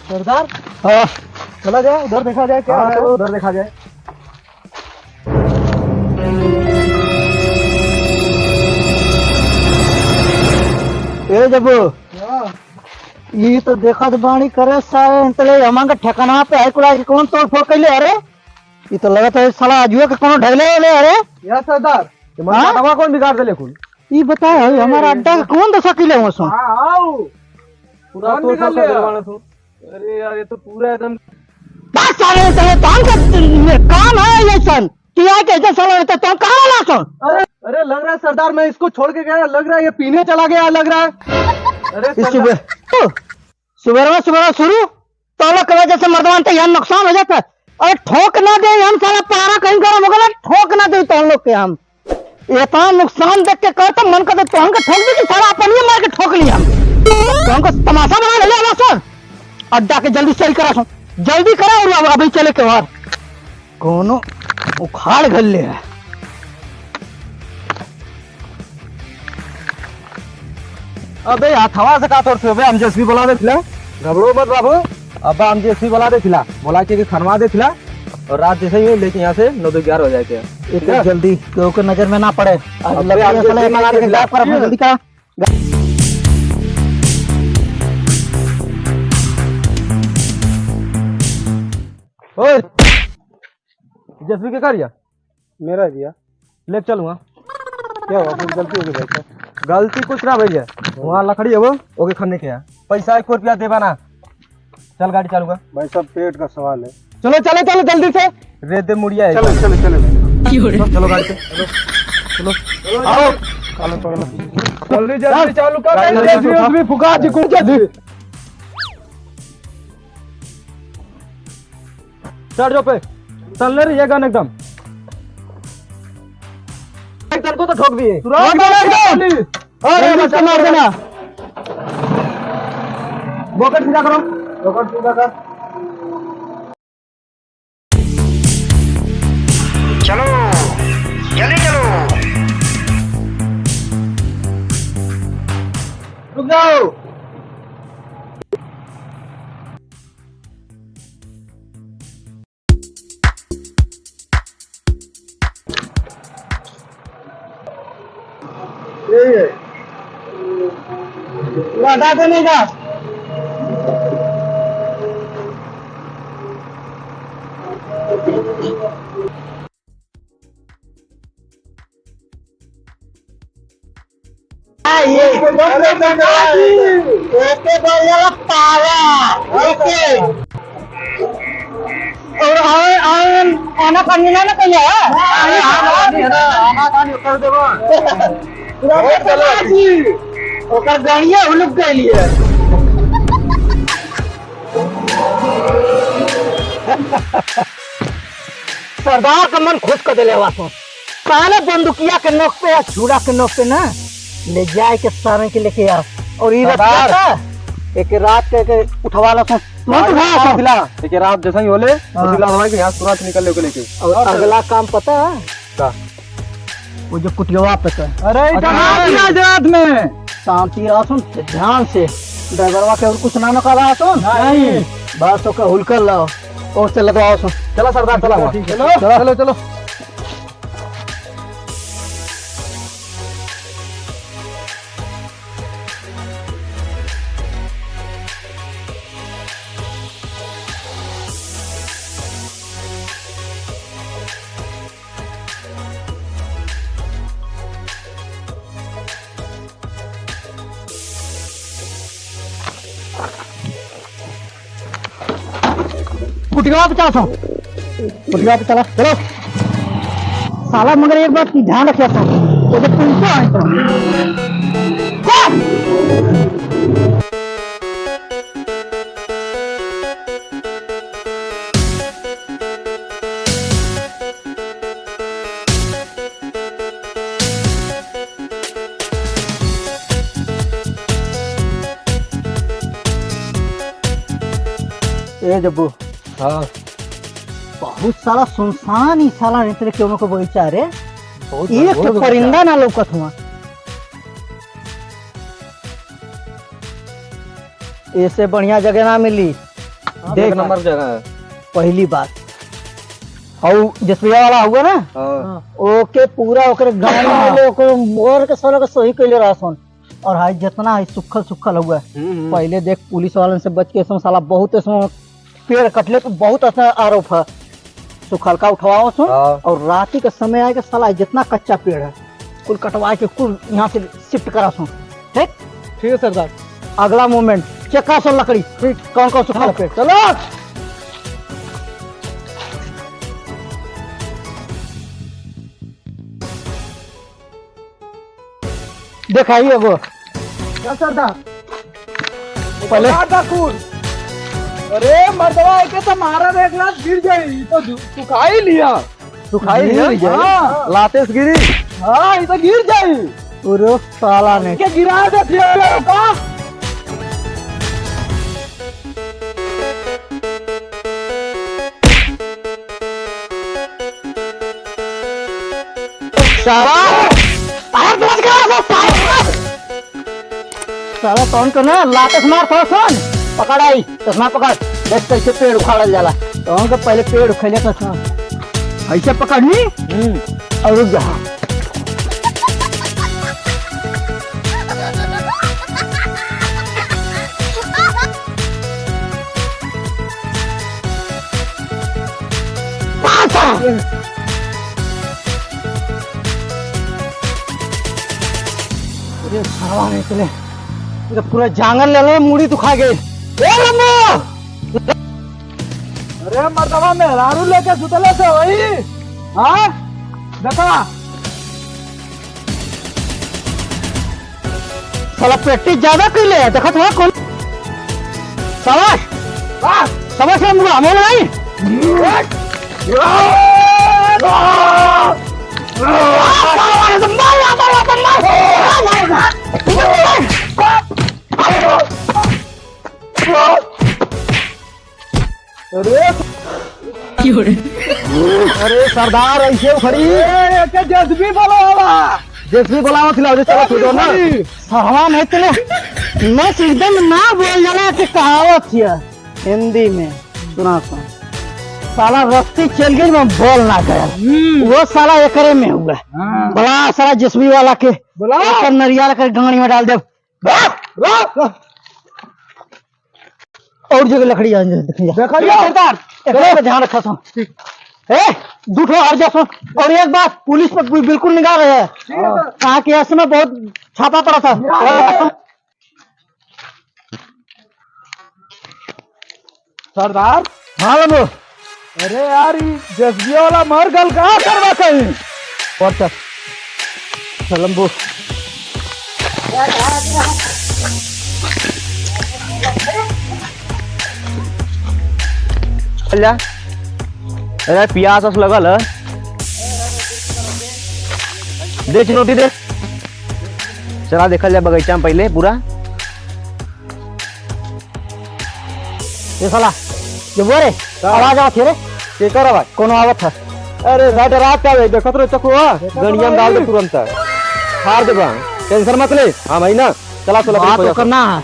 सरदार हाँ चला जाए, उधर देखा जाए क्या है, उधर देखा जाए। ए जब ये तो देखा तो बाणी करे सारे तले हमारे ठिकाना पे है कुला कौन तोड़ फोड़ कैले अरे ये तो लगता है साला आजुए के कौन ढगले ले अरे या सरदार हाँ? हवा कौन बिगाड़ दे लेकुल। ये बताओ हमारा अड्डा का कौन दशा किले हुआ सो आओ पूरा कौन तो निकाल सब लिया? दरवाना तो। अरे यार ये तो पूरा एकदम बस साले तले काम का काम है ये सन किया कैसे साला रहता तुम कहां वाला सो अरे लग रहा है सरदार मैं इसको छोड़ के गया, लग रहा है ये पीने चला गया लग रहा है। अरे इस सरदार, सुबह शुरू तोला की वजह से मर्दान तो यहाँ नुकसान हो जाता है। अरे ठोक ना दे हम साला पारा कहीं गरम हो गया ठोक ना दे तो हम लोग के हम इतना नुकसान देख के कहते मन कर तो हमको ठोक दे कि सारा अपन ही मार के ठोक लिया हम तो हमको तमाशा बना ले आवा सर अड्डा के जल्दी सही करा सो जल्दी करा और अभी चले के बाद कोनो उखाड़ गल ले है। अबे हवा से का तोड़ से हम जेसीबी बोला दे थिला घबरो मत बाबू। अब हम जेसीबी बोला दे थिला बोला के खनवा दे थिला और रात जैसे ही लेके यहाँ से 9 11 हो जाए थे इतना जल्दी क्यों के नजर में ना पड़े अबे हम जेसीबी मंगा के खिला जल्दी करा ओए जेसीबी के करिया मेरा दिया ले चलूंगा। क्या हुआ, कुछ गलती हो गई भाई? गलती कुछ ना भैया, वहाँ लकड़ी है वो ओके खन्ने के यहाँ पैसा 1 रुपया देवा ना। चल गाड़ी चालूगा भाई सब पेट का सवाल है। चलो चलो चलो जल्दी से रेत दे मुड़िया है। चलो चलो चलो चलो गाड़ी से चलो आओ जल्दी जल्दी चालू कर जेसीबी फुका जी कुछ जल्दी चढ़ जाओ पे चलने रही है गन एकदम एकदम को तो ठोक दिए अरे बच्चा मार देना बोकट सीधा करो रोकड़ सीधा कर। चलो जल्दी चलो रुक जाओ। हटा देने का आना करनी ना कहीं ओकर गाड़िया उलट गई है सरदार का मन खुश कर दिले वासो साले बंदूकिया के नोक पे या छुरा के नोक पे ना ले जाए के सारे के लेके आ और ये एक रात के उठवा ला सो एक रात जैसा ही होले हमारे यहाँ तुरंत निकल ले लेके और अगला काम पता है का वो जो कुटिया पे का अरे रात में शांति रहा सुन ध्यान से ड्राइवरवा के और कुछ ना करा सुन नहीं बस तो हुलकर लाओ और से लगवाओ सुन चला सरदार चला चलो चलो चलो कुटिया पे चला कुटिया पे चला चलो साला मगर एक बात की ध्यान रखिए तो जब तुमको आए तो ए जब्बू हाँ बहुत सारा सुनसान ही साला नेत्र के उनको बगीचा रे बहुत एक तो परिंदा ना लौकत हुआ ऐसे बढ़िया जगह ना मिली देख नंबर जगह है। पहली बात और जसपिया वाला हुआ ना हाँ। ओके पूरा ओकरे गाड़ी में लोग मोर के सारा के सही कइले रहसन और हाई जितना है सुखल सुखल हुआ पहले देख पुलिस वालन से बच के इसमें साला बहुत इसमें पेड़ कटले तो बहुत ऐसा आरोप है सुखल का उठवाओ सुन हाँ। और रात के समय आए के साला जितना कच्चा पेड़ है कुल कटवा के कुल यहाँ से शिफ्ट करा सुन ठीक ठीक है सरदार। अगला मोमेंट चक्का सुन लकड़ी कौन कौन सुखल पेड़ चलो दिखाइए वो क्या सरदार? पहले अरे मर्दवा के तो मारा देख ला गिर गई तो सुखा ही लिया। सुखाई लिया हाँ। लाते से गिरी। हाँ ये तो गिर जाई। पूरे साला ने क्या गिरा दे पेड़ का? साला कौन करना लाते मार थोड़ा सुन पकड़ आई चश्मा पकड़ देख कैसे पेड़ उखाड़ल जाला कौन का पहले पेड़ उखेले का सुन ऐसे पकड़नी और रुक जा अरे साला निकले ये पूरा जांगल ले लो मुड़ी दुखा गई ए लम्बो अरे मर्दवा मेहरारू लेके सुतले से वही। हाँ देखा साला पेटी ज्यादा क्यों ले देखा थोड़ा कौन शाबाश शाबाश लम्बो अमोल नहीं अरे सरदार ऐसे उखड़ी जज्बी बोला जैसे बोला खिलाओ चलो छोड़ो ना। सहवा नहीं चले मैं एकदम ना बोल जाना कि कहावत है हिंदी में सुना सुन साला रस्ती चल गई मैं बोल ना गया वो साला एकरे में हुआ बड़ा साला जिस्मी वाला के एक नरिया कर गाड़ी में डाल दे और जगह लकड़ी देखा सरदार एकरे पे ध्यान रखा सो ए दूठो हर जा सो और एक बात पुलिस पर बिल्कुल निगाह रहे कहा कि इसमें बहुत छापा पड़ा था सरदार। हाँ लम्बो अरे यार ये जज्बी वाला मर गल कहाँ करवा कहीं। और चल लम्बो जा अरे प्यास उस लगल है दे चुनौती दे चला देखल जाए बगीचा में पहले पूरा ये साला ये बोरे आवाज आवत रे के कर भाई कोनो आवत है अरे रात रात का देखत रे चकुआ गणिया में डाल दे तुरंत हार दे बा टेंशन मत ले हां भाई ना चला तो बात लकड़ी तो करना है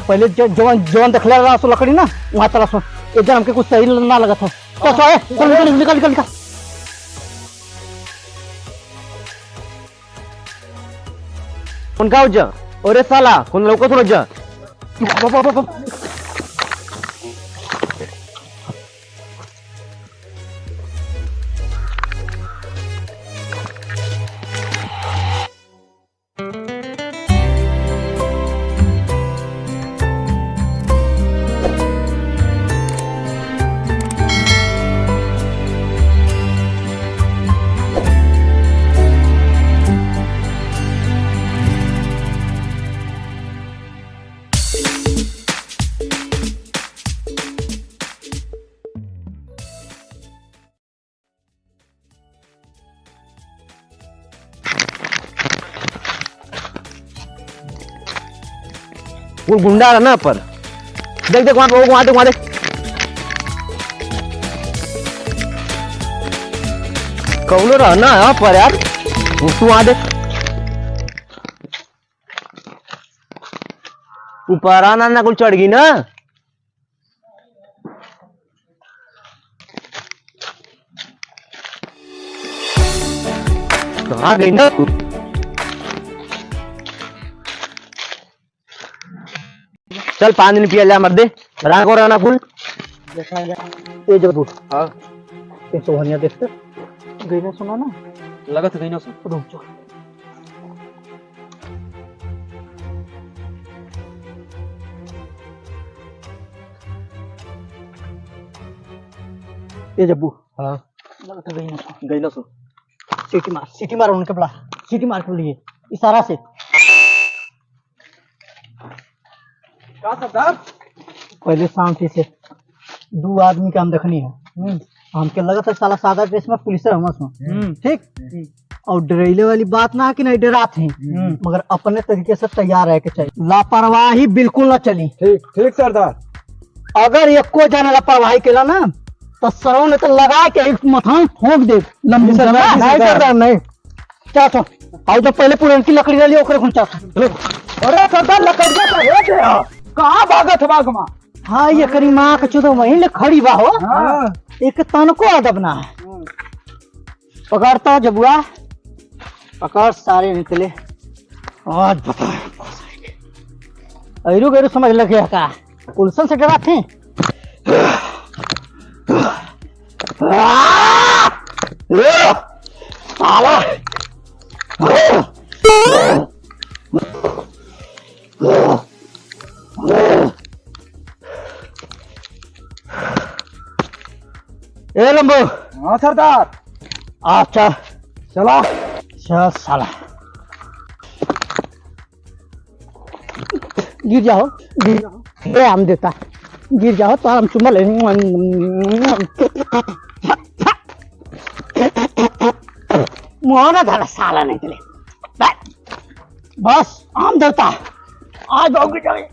पहले जवान जवान देखले रहा सो लकड़ी ना वहां चला सो एकदम हमके कुछ सही ना लगा था तो चल निकल निकल निकल उनका उज्जा अरे साला कौन लोको तो उज्जा वो गुंडा है ना पर देख देख वहां देख कौनो रहना है पर यार तू वहां देख ऊपर आना ना कुछ चढ़ गई ना कहाँ गई ना तू? चल पानी नहीं पिया जा मर्दे, राग हो रहा फूल। ये जब उठ हाँ ये सोहनिया देखते गई ना सुना ना लगा था कहीं ना सुन। रुक जा ये जब्बू हाँ लगा था गई ना सुन। सीटी मार उनके बड़ा सीटी मार के लिए इशारा से का सरदार पहले शांति से दो आदमी के हम देखनी है हमके लगा था साला सादा ड्रेस में पुलिस हम ठीक और डरेले वाली बात ना है कि नहीं डराते हैं मगर अपने तरीके से तैयार रह के चाहिए लापरवाही बिल्कुल ना चली ठीक ठीक सरदार अगर एको जाने लापरवाही केला ना तो सरों ने तो लगा के एक मथान ठोक दे लंबी नहीं सरदार, नहीं सरदार नहीं क्या तो और जो पहले पुरान की लकड़ी वाली ओकरे घुंचा अरे सरदार लकड़िया तो है क्या कहाँ भागत बाग माँ हाँ ये करी माँ का चुदो वहीं ले खड़ी बा हो हाँ एक तन को अदब ना है पकड़ता हूँ जबुआ पकड़ सारे निकले आज बता ऐरू गैरू समझ लगे का पुलिसन से डरा थे साला ए लंबो हाँ सरदार अच्छा चला चल साला गिर जाओ ये हम देता गिर जाओ तो हम चुम्मा ले मुहाना धारा साला नहीं चले बस आम देता आज बाबू जाए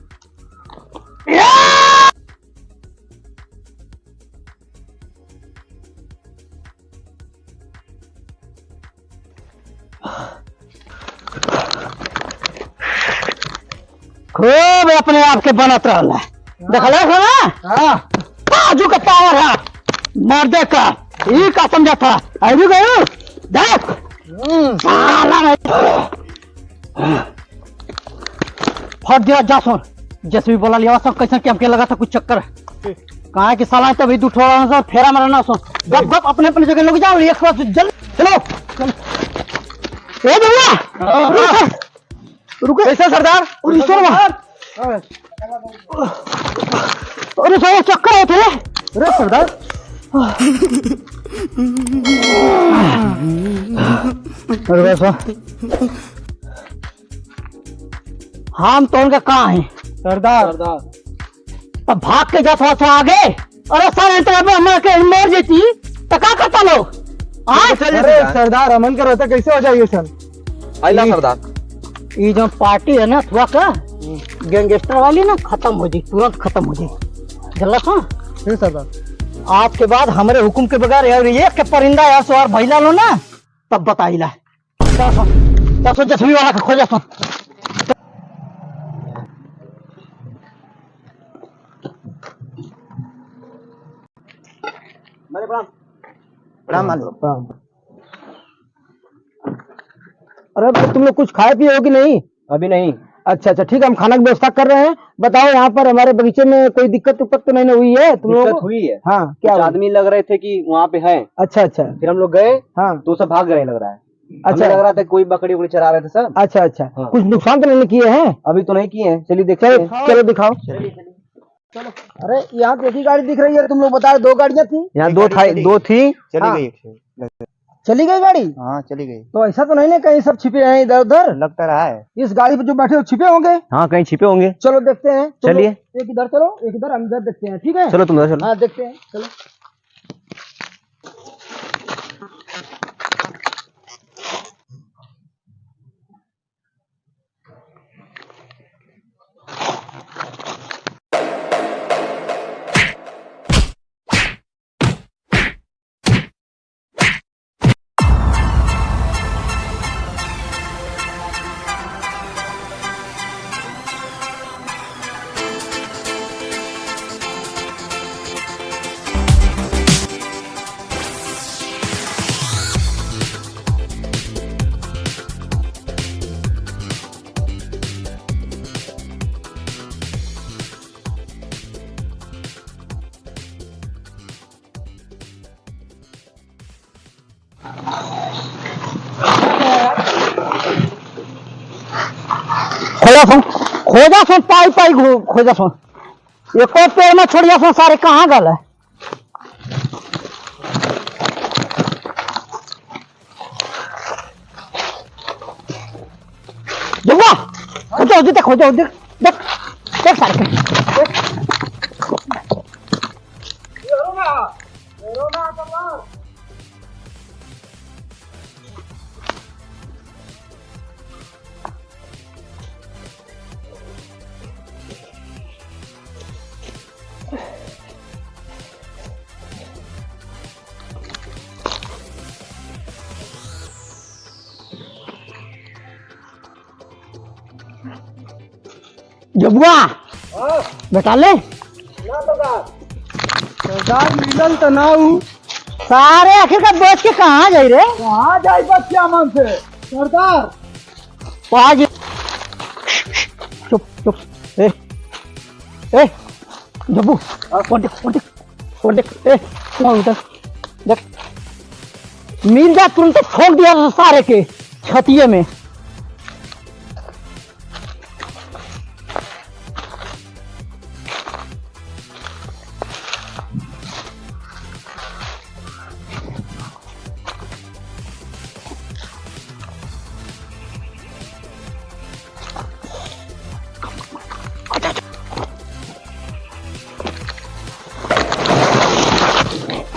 खूब अपने आप के बनत रहला देखल है ना हाँ बाजू का पावर है मर्दे का ये का समझा था अभी गयो देख साला फट दिया जा सुन जैसे भी बोला लिया सब कैसे क्या लगा था कुछ चक्कर कहाँ है कि साला तभी तू थोड़ा सा फेरा मारना सुन गप गप अपने अपने जगह लोग जाओ एक बार जल्दी चलो ए भैया रुको कैसा सरदार अरे साला चक्कर है थे अरे सरदार अरे वैसा हम तो उनका कहाँ है सरदार अब भाग के जा थोड़ा सा आगे अरे सारे तरह हमारे के मर जेती तो क्या करता लोग अरे सरदार अमन का रहता कैसे हो जाएगी सर आइला सरदार ये जो पार्टी है ना थोड़ा का गैंगस्टर वाली ना खत्म हो जाए तुरंत खत्म हो जाए जल्ला सा ठीक सरदार आज के बाद हमारे हुक्म के बगैर यार ये के परिंदा यार सवार भैला लो ना तब बताइला जसवी वाला का खोजा सुन प्रणाम मालिक। अरे भाई तुम लोग कुछ खाए पिए हो कि नहीं अभी नहीं। अच्छा अच्छा ठीक है हम खाना की व्यवस्था कर रहे हैं बताओ यहाँ पर हमारे बगीचे में कोई दिक्कत उक्कत तो नहीं हुई है तुम लोग दिक्कत हुई है। हाँ क्या कुछ हुआ? आदमी लग रहे थे कि वहाँ पे है, अच्छा अच्छा फिर हम लोग गए हाँ तो सब भाग गए लग रहा है। अच्छा हमें लग रहा था कोई बकरी उकड़ी चरा रहे थे सब। अच्छा अच्छा हाँ। कुछ नुकसान तो नहीं किए हैं अभी तो नहीं किए हैं, चलिए देखते चलो हैं। चलो दिखाओ अरे यहाँ तो एक ही गाड़ी दिख रही है तुम लोग बता रहे 2 गाड़ियाँ थी यहाँ दो थी। हाँ। गई चली गई गाड़ी हाँ चली गई तो ऐसा तो नहीं ना कहीं सब छिपे हैं इधर उधर लगता रहा है इस गाड़ी पे जो बैठे हो छिपे होंगे हाँ कहीं छिपे होंगे। चलो देखते हैं चलिए। एक इधर चलो एक इधर हम इधर देखते हैं ठीक है चलो तुम चलो। हाँ देखते हैं चलो खोजा सो पाई पाई खोजा सो एक और पेड़ में छोड़िया सो सारे कहाँ गल है जुआ खोजो देख खोजो देख देख देख सारे जबुआ बता ले सरदार मिलल तो ना हूँ सारे आखिरकार बेच के कहाँ जाई रे कहाँ जाए बच्चा मन से सरदार आज चुप चुप ए जबू कोटे ए उधर देख मिर्जा तुरंत ठोक दिया सारे के छतिये में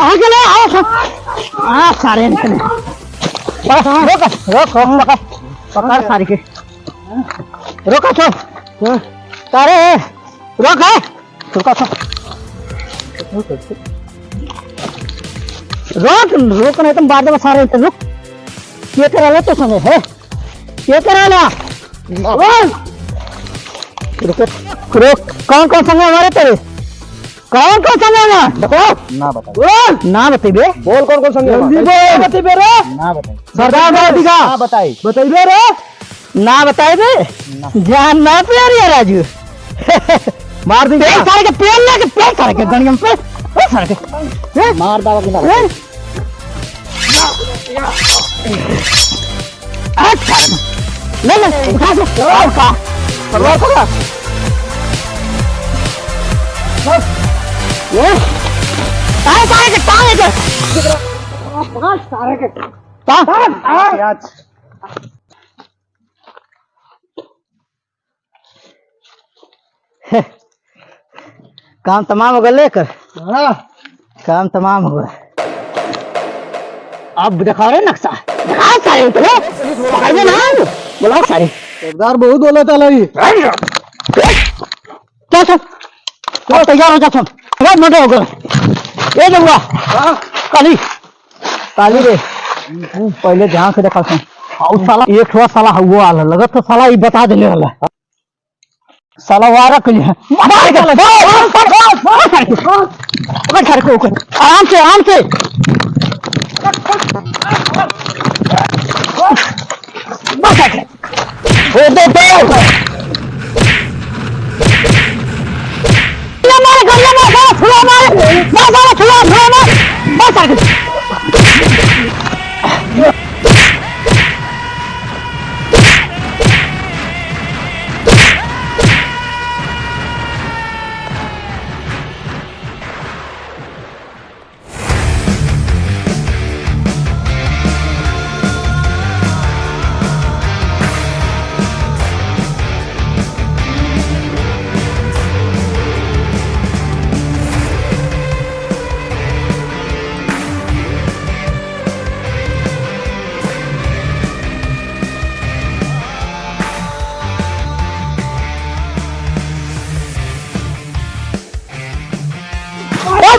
आगे ले आओ सारे निकले रोक रोक रोक पकड़ सारी के रोका छो तारे रोक है रुका छो रोक रोक नहीं तुम बाद में सारे रुक ये करा ले तो समझे है ये करा ला रुक रुक कौन कौन संग हमारे तेरे कौन कौन संग है देखो ना बता ना बतेबे बोल कौन कौन संग जल्दी बोल बतेबे रे ना बताई सरदार दिखा ना बताई बतेबे रे ना बताएबे जान ना प्यारी है राजू मार दी सारे के पेड़ लेके पेड़ सारे के गणियम पे सारे के मार दावा के ना अच्छा ले ले उठा ले उठा सरदार पकड़ ये सारे के टांगे के पकड़ सारे के टांग आज काम तमाम हो गया लेकर काम तमाम हो गया अब दिखा रहे नक्शा दिखा सारे उतरो पकड़ ना बुलाओ सारे सरदार बहुत बोला था लगी चल चल तैयार हो जा सुन बहुत मोटे हो गए ये जब काली काली रे पहले ध्यान से देखा सुन और साला एक ठो साला हुआ आला लगा तो साला ये बता देने वाला साला वारा के लिए मार के पकड़ को आराम से बस वो दो मारे गलिया में सारा छुआ मारे सारा छुआ मारे बस आगे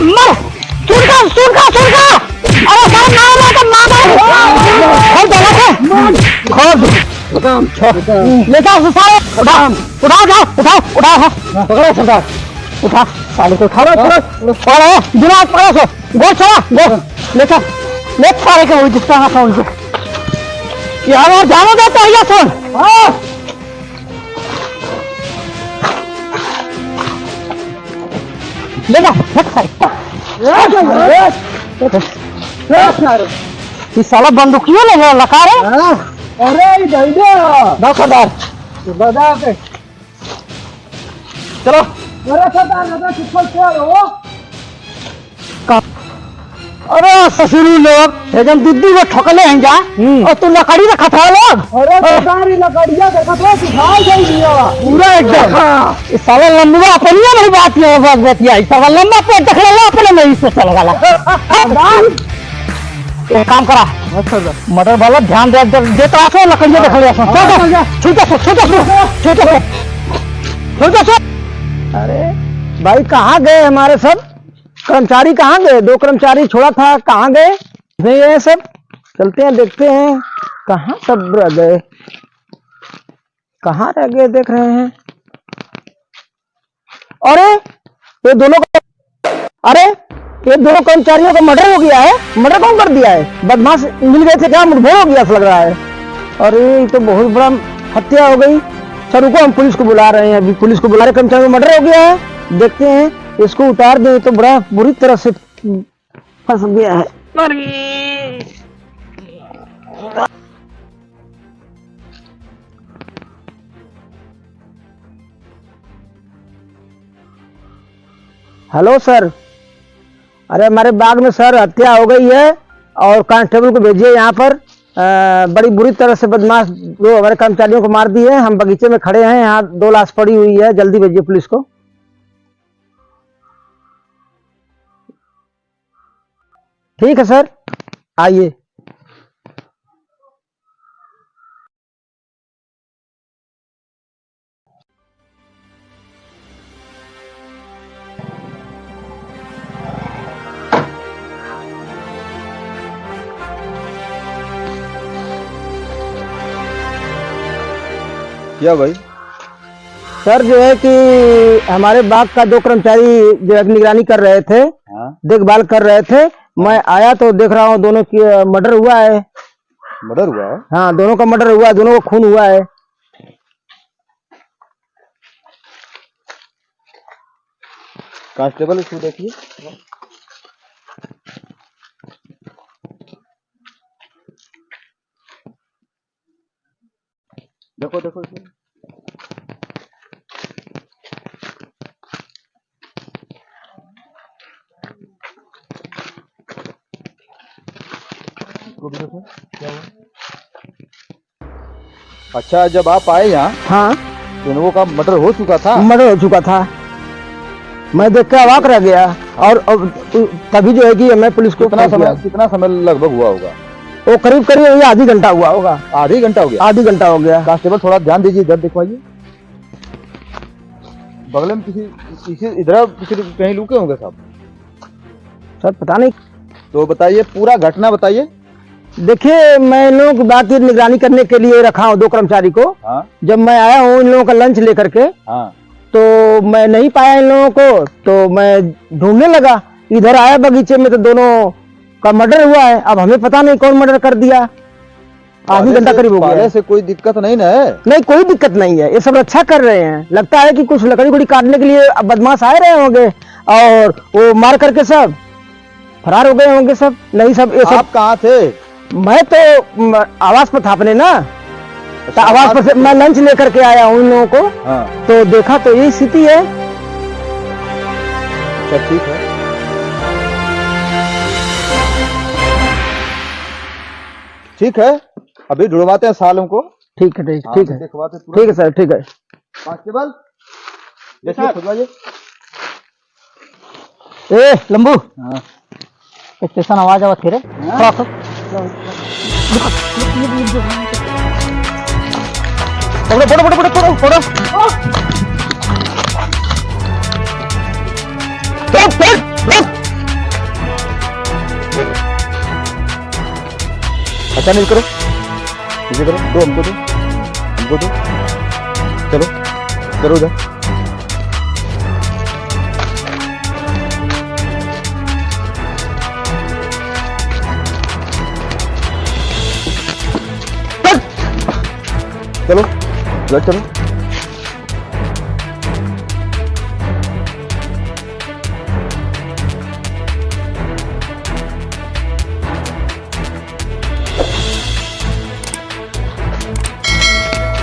मर सुनका अरे सर नाम है तो मामा खोल दे लगे खोल ले जाओ सारे उठाओ पकड़ो सरदार उठा साले को उठाओ अरे दिमाग पकड़ो सो गोल चला गो ले सारे के वो जिसका ना फोन से यार और जानो दे तो ये सुन ले जा हट सारे ये साला बंदूकियों ले लगा रे अरे दे सरदार बता के चलो। अरे सरदार दादा किसको खेल हो? अरे ससुर लोग जब दीदी को ठोकले हैं जा और तू लकड़ी रखा था लोग। अरे सरदार ये लकड़िया देखा तो सिखा जाइए पूरा एकदम इस साला लंबा अपनी नहीं बात नहीं बात बतिया इस साला लंबा पे देख ले अपने नहीं से चल गला। एक काम करा मटर वाला ध्यान दे देता है लकड़िया देख ले छोटा। अरे भाई कहाँ गए हमारे सब कर्मचारी? कहाँ गए? 2 कर्मचारी छोड़ा था, कहाँ गए? नहीं गए सब। चलते हैं देखते हैं कहाँ सब रह गए, कहाँ रह गए देख रहे हैं। अरे ये दोनों कर्मचारियों का मर्डर हो गया है। मर्डर कौन कर दिया है? बदमाश मिल गए थे क्या? मुठभेड़ हो गया ऐसा लग रहा है। अरे ये तो बहुत बड़ा हत्या हो गई। सर रुको हम पुलिस को बुला रहे हैं, अभी पुलिस को बुला रहे। कर्मचारियों का मर्डर हो गया है, देखते हैं इसको उतार दें। तो बड़ा बुरी तरह से फंस गया है। हेलो सर, अरे हमारे बाग में सर हत्या हो गई है और कांस्टेबल को भेजिए यहाँ पर। बड़ी बुरी तरह से बदमाश जो हमारे कर्मचारियों को मार दिए। हम बगीचे में खड़े हैं, यहाँ 2 लाश पड़ी हुई है, जल्दी भेजिए पुलिस को। ठीक है सर, आइए। क्या भाई? सर जो है कि हमारे बाग का 2 कर्मचारी जो है निगरानी कर रहे थे, देखभाल कर रहे थे। मैं आया तो देख रहा हूँ दोनों की मर्डर हुआ है। मर्डर हुआ है? हाँ दोनों का मर्डर हुआ है, दोनों का खून हुआ है। कांस्टेबल इसको देखिए। देखो देखो इसको। देखो क्या हुआ? अच्छा जब आप आए यहाँ, हाँ दोनों का मर्डर हो चुका था? मर्डर हो चुका था। मैं देख कर अवाक रह गया और तभी जो है कि मैं पुलिस को कितना समय लगभग हुआ होगा? वो करीब करीब आधी घंटा हुआ होगा। आधी घंटा हो गया? आधी घंटा हो गया। कांस्टेबल थोड़ा ध्यान दीजिए, इधर दिखवाइए। बगल में किसी इधर कहीं लुके होंगे साहब? सर पता नहीं। तो बताइए, पूरा घटना बताइए। देखिए मैं इन लोगों की बात की निगरानी करने के लिए रखा हूँ 2 कर्मचारी को। हाँ? जब मैं आया हूँ इन लोगों का लंच लेकर के, हाँ? तो मैं नहीं पाया इन लोगों को, तो मैं ढूंढने लगा। इधर आया बगीचे में तो दोनों का मर्डर हुआ है। अब हमें पता नहीं कौन मर्डर कर दिया। आधी घंटा करीब हो गया। पहले से कोई दिक्कत नहीं ना है? नहीं कोई दिक्कत नहीं है, ये सब रक्षा कर रहे हैं। लगता है कि कुछ लकड़ी काटने के लिए बदमाश आए रहे होंगे और वो मार करके सब फरार हो गए होंगे सब। नहीं सब ये सब। आप कहाँ थे? मैं तो आवास पर था अपने ना। तो आवास पर से मैं लंच लेकर के आया हूँ इन लोगों को। हाँ। तो देखा तो यही स्थिति है। अच्छा ठीक है। ठीक है, अभी ढूंढवाते हैं सालों को। ठीक है ठीक है दिखवाते तुरंत। ठीक है सर, ठीक है। कांस्टेबल देखिए, खुदवाइए। ए लंबू, हाँ। स्टेशन आवाज आवा थे रे। फोड़ो। अच्छा नहीं करो, दो हमको दो। चलो करो उधर। चलो उधर चलो।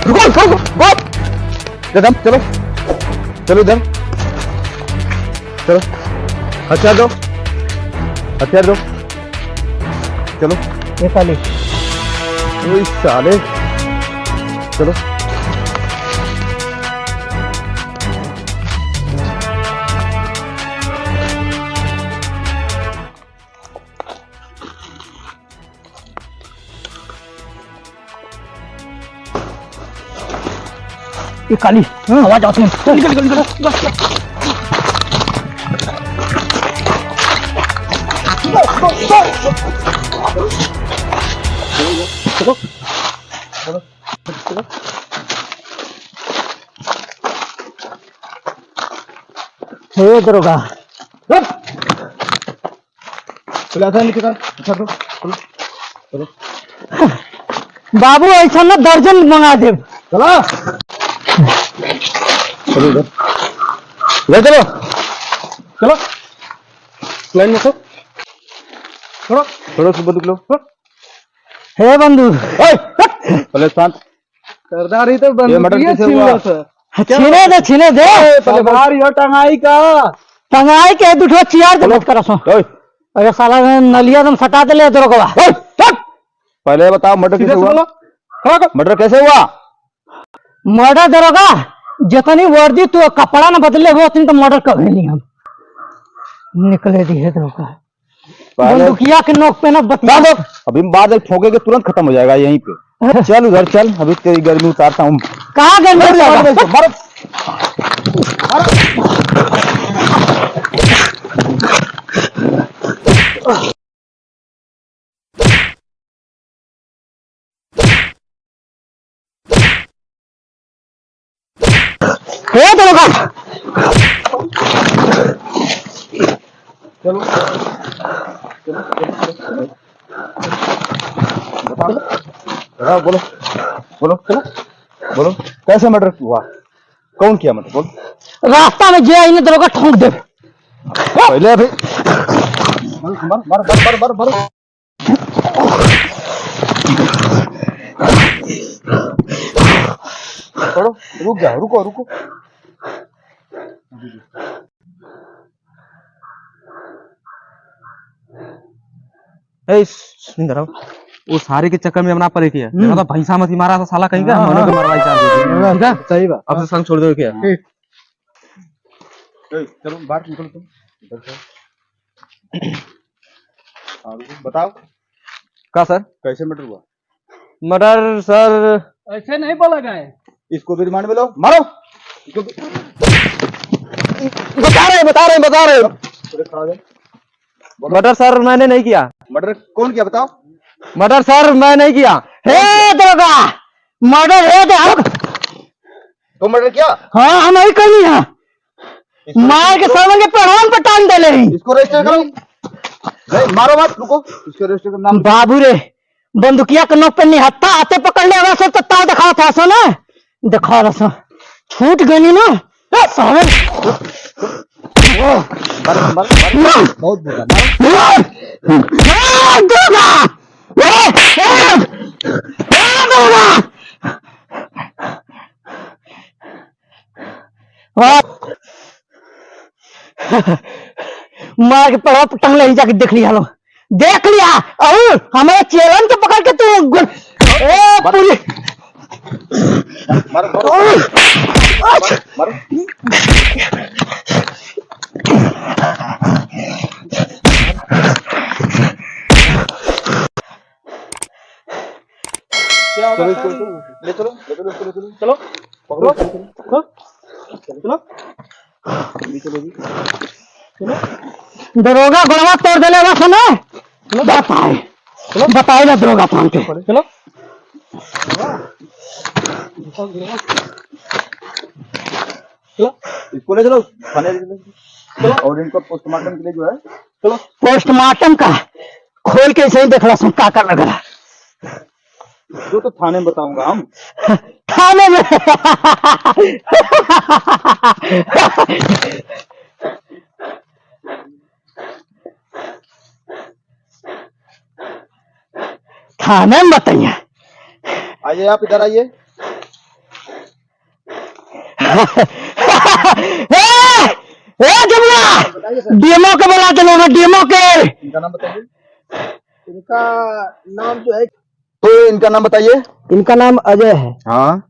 रुको चलो चलो इधर। चलो हथियार दो, हथियार दो, चलो। ये काली ओए साले, चलो। ये काली आवाज आती है, निकल निकल निकल निकल। हे दरोगा, चलो ऐसा निकल, अच्छा दो, चलो चलो बाबू ऐसा ना दर्जन मंगा दे। चलो चलो इधर, ले चलो, चलो लाइन में, छोड़ो छोड़ो, सब बंदूक लो। हे बंधु, पहले शांत। सरदारी तो ये मर्डर बंदूक कैसे हुआ? छीने दे छीने दे। पहले बाहर यो टंगाई का टंगाई के दुठो चियार दे मत करसो। ओए, अरे साला नलिया तुम सटा दे ले दरोगा। पहले बताओ मर्डर कैसे हुआ? मर्डर कैसे हुआ? मर्डर दरोगा, जितनी वर्दी तू कपड़ा न बदले वो उतनी तो मर्डर कभी नहीं हम निकले दी है दरोगा। बंदूकिया के नोक पे ना बता दो, अभी बाद में ठोकेगे तुरंत खत्म हो जाएगा यहीं पे। चल उधर चल, अभी तेरी गर्मी उतारता हूँ। कहाँ गए मारो। हे दरोगा, चलो बताओ, बोलो बोलो, चलो बोलो, कैसे मर्डर हुआ? कौन किया? मतलब बोल। रास्ता में जे आईने दरोगा ठोक दे। पहले अभी मार मार मार मार मार। छोड़ो, रुक जाओ, रुको रुको। वो सारे के चक्कर में अपना परे किया, देखा तो भैंसा मत ही मारा था साला कहीं का, मनो के मरवाई चार ठीक है, सही बात। अब से संग छोड़ दो क्या? चलो बाहर निकलो तुम, इधर से बताओ का सर कैसे मर्डर हुआ? मर्डर सर ऐसे नहीं बोला गए। इसको भी रिमांड में लो, मारो इसको बता रहे मर्डर सर मैंने नहीं किया। मर्डर कौन किया बताओ? मर्डर सर मैं नहीं किया। हे दरोगा, मर्डर है दे हम। तो मर्डर किया? हाँ हम यही कही है, मार के सामने के पेड़ों पे टांग दे ले। इसको रजिस्टर करो। नहीं मारो मत, रुको, इसको रजिस्टर करो नाम। बाबू रे, बंदुकिया के नोक पे निहत्ता आते पकड़ ले वैसे तो ताव दिखा था सो ना, दिखा रहा सो छूट गई ना साले। बहुत बुरा मार के पड़ा टंग ले जाके देख लिया लो, देख लिया। और हमारे चेलन के पकड़ के तू पूरी मारो मारो। चलो इसको ले चलो, ले चलो, ले चलो, चलो पकड़ो, चलो चलो चलो। दरोगा गुणवा तोड़ दे लेगा सुनो, बताए ना दरोगा थाम के। चलो इसको ले चलो थाने, चलो और इनको पोस्टमार्टम के लिए जो है, चलो पोस्टमार्टम का खोल के सही देख रहा का लग रहा जो तो थाने में बताऊंगा हम। थाने में थाने में बताइए। आइए आप इधर आइए। ए जमुना डीएमओ के बुला के लो डीएमओ के। इनका नाम बताइए। इनका नाम जो है, तो इनका नाम बताइए। इनका नाम अजय है। हाँ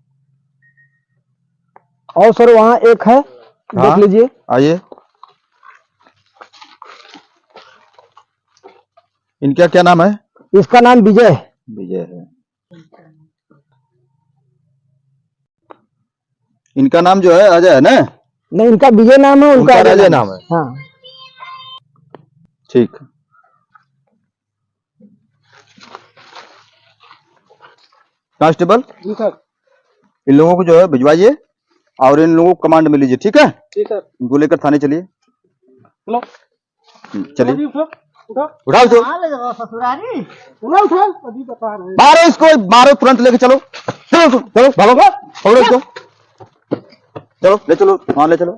और सर वहाँ एक है, देख हाँ, लीजिए। आइए। इनका क्या नाम है? इसका नाम विजय है। विजय है। इनका नाम जो है अजय है ना? नहीं, इनका विजय नाम है, उनका अजय नाम है। हाँ। ठीक। कांस्टेबल इन लोगों को जो है भिजवाइए और इन लोगों को कमांड में लीजिए, ठीक है? ठीक है। इनको लेकर थाने चलिए। चलो चलिए, उठो उठाओ इसको, ससुरारी उठो अभी बता रहे मारो इसको, मारो तुरंत लेके चलो। चलो चलो भागो, पकड़ो इसको, चलो ले चलो, वहां ले चलो।